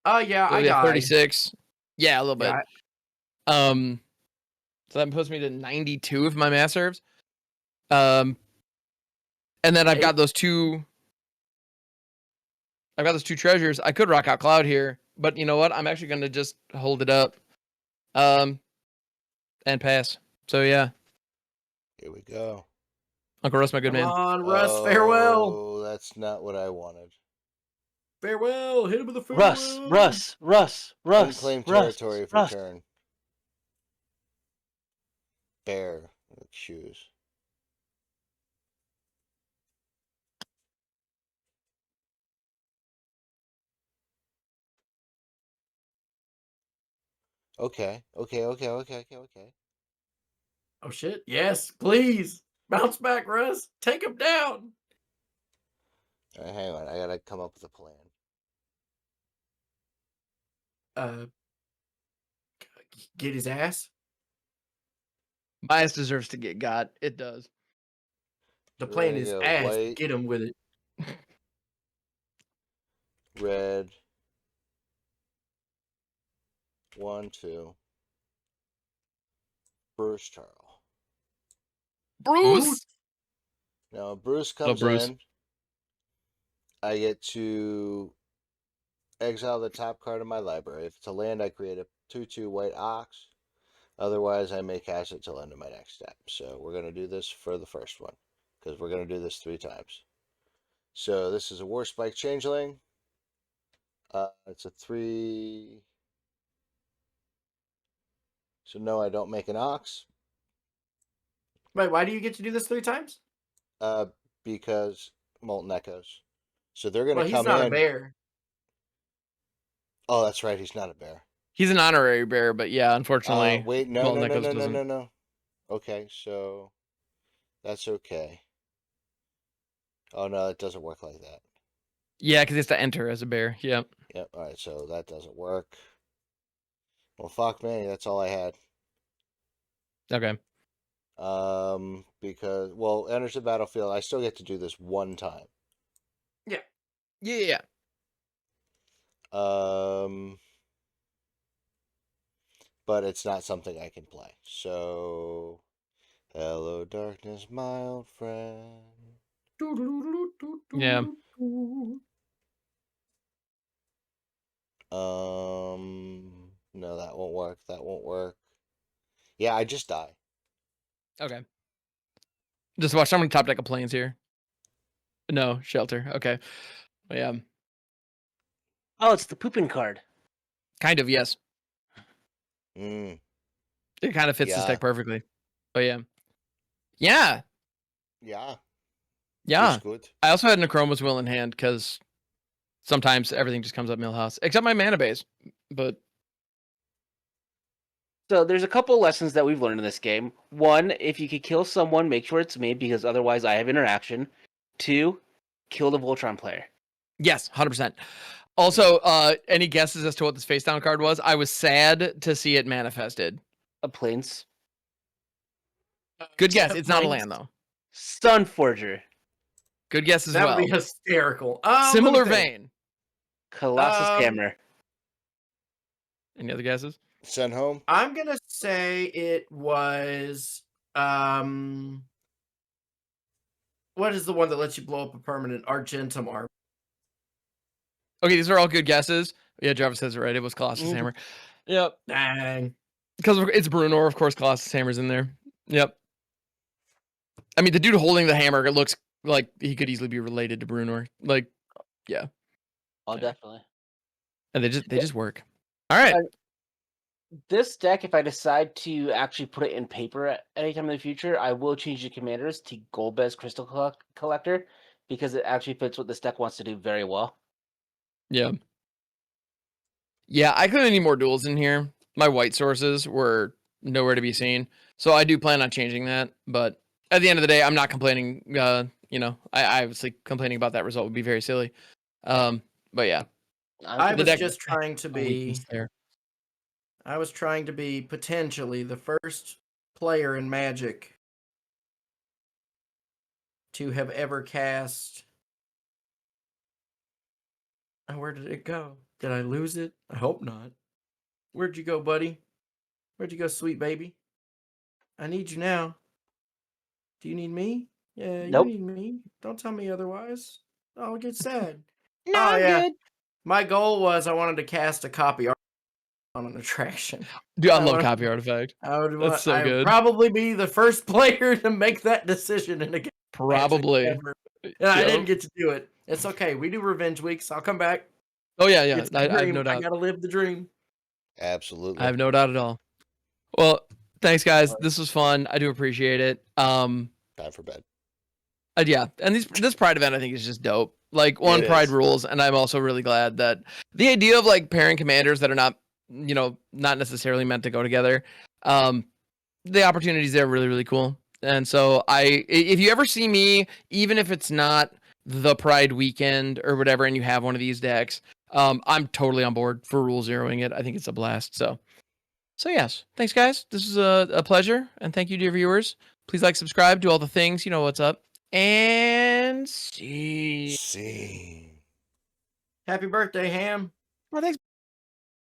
yeah, I got 36. Yeah, a little bit. Yeah. So that puts me to 92 if my math serves. And then I've got those 2. I've got those 2 treasures. I could rock out Cloud here, but you know what? I'm actually gonna just hold it up, and pass. So yeah. Here we go. Uncle Russ, my good man. Come on, Russ. Farewell. Oh, that's not what I wanted. Farewell. Hit him with a farewell. Russ. Unclaimed territory for turn. Bear. Shoes. Okay. Oh shit. Yes, please. Bounce back, Russ. Take him down. Hang on. I gotta come up with a plan. get his ass. Bias deserves to get got. It does. The We're plan gonna is go ass. white. Get him with it. Red. 1, 2. Bruce Charles. Bruce. Now Bruce Hello, comes Bruce. in. I get to exile the top card of my library. If it's a land, I create a 2/2 white ox. Otherwise, I may cast it till end of my next step. So we're going to do this for the first one, because we're going to do this 3 times. So this is a War Spike Changeling. It's a 3. So no, I don't make an ox. Wait, why do you get to do this 3 times? Because Molten Echoes. So they're going Well, to he's come not in. a bear. Oh, that's right. He's not a bear. He's an honorary bear, but yeah, unfortunately, Wait, no. Molten Echoes doesn't. No. Okay, so that's okay. Oh no, it doesn't work like that. Yeah, because he has to enter as a bear. Yep. Yep. All right, so that doesn't work. Well, fuck me. That's all I had. Okay. Because enters the battlefield. I still get to do this 1 time. Yeah. But it's not something I can play. So, hello, darkness, my old friend. Yeah. No, that won't work. That won't work. Yeah, I just die. Okay. Just watch. I'm gonna top deck of planes here. No shelter. Okay. Yeah. Oh, it's the pooping card. Kind of. Yes. Mm, It kind of fits this Yeah. deck perfectly. But yeah. Yeah. yeah. Yeah. It's good. I also had Necroma's Will in hand because sometimes everything just comes up Millhouse, except my mana base. But So there's a couple lessons that we've learned in this game. 1, if you could kill someone, make sure it's me because otherwise I have interaction. 2, kill the Voltron player. yes, 100%. Also, any guesses as to what this face down card was? I was sad to see it manifested. A planes. Good guess. It's not a Plains. land though. Sunforger. Good guess as That well. would be hysterical. Similar let me think. vein. Colossus Hammer. Any other guesses? Send home. I'm gonna say it was what is the one that lets you blow up a permanent? Argentum Arm. Okay, these are all good guesses. Yeah, Jarvis says it right. It was Colossus Mhm. Hammer. Yep. Dang. Because it's Brunor, of course, Colossus Hammer's in there. Yep. I mean, the dude holding the hammer, it looks like he could easily be related to Brunor. Like, yeah. Oh, Yeah. definitely. And they just work. All right. This deck, if I decide to actually put it in paper at any time in the future, I will change the commanders to Golbez Crystal Collector because it actually fits what this deck wants to do very well. Yeah. Yeah, I couldn't any more duels in here. My white sources were nowhere to be seen. So I do plan on changing that. But at the end of the day, I'm not complaining. I obviously complaining about that result would be very silly. But yeah. I The was deck- just trying to be there. I was trying to be potentially the first player in Magic to have ever cast. Oh, where did it go? Did I lose it? I hope not. Where'd you go, buddy? Where'd you go, sweet baby? I need you now. Do you need me? Yeah, Nope. you need me. Don't tell me otherwise. I'll get sad. No, Oh, I'm yeah. good. My goal was I wanted to cast a copy art on an attraction. Dude, I I love wanna- Copy Artifact. That's so good. probably be the first player to make that decision in a game. Probably. Ever. And I Yep. didn't get to do it. It's okay. We do revenge weeks. I'll come back. Oh, yeah. It's the I have dream. no I doubt. gotta live the dream. Absolutely. I have no doubt at all. Well, thanks, guys. This was fun. I do appreciate it. Time for bed. Yeah, and this Pride event I think is just dope. Like one It Pride is. rules, and I'm also really glad that the idea of like pairing commanders that are not not necessarily meant to go together. The opportunities there are really really cool. And so if you ever see me, even if it's not the Pride weekend or whatever, and you have one of these decks, I'm totally on board for rule zeroing it. I think it's a blast. So yes, thanks guys. This is a pleasure, and thank you, dear viewers. Please like, subscribe, do all the things. You know what's up. And see. See. Happy birthday, Ham. Well, thanks.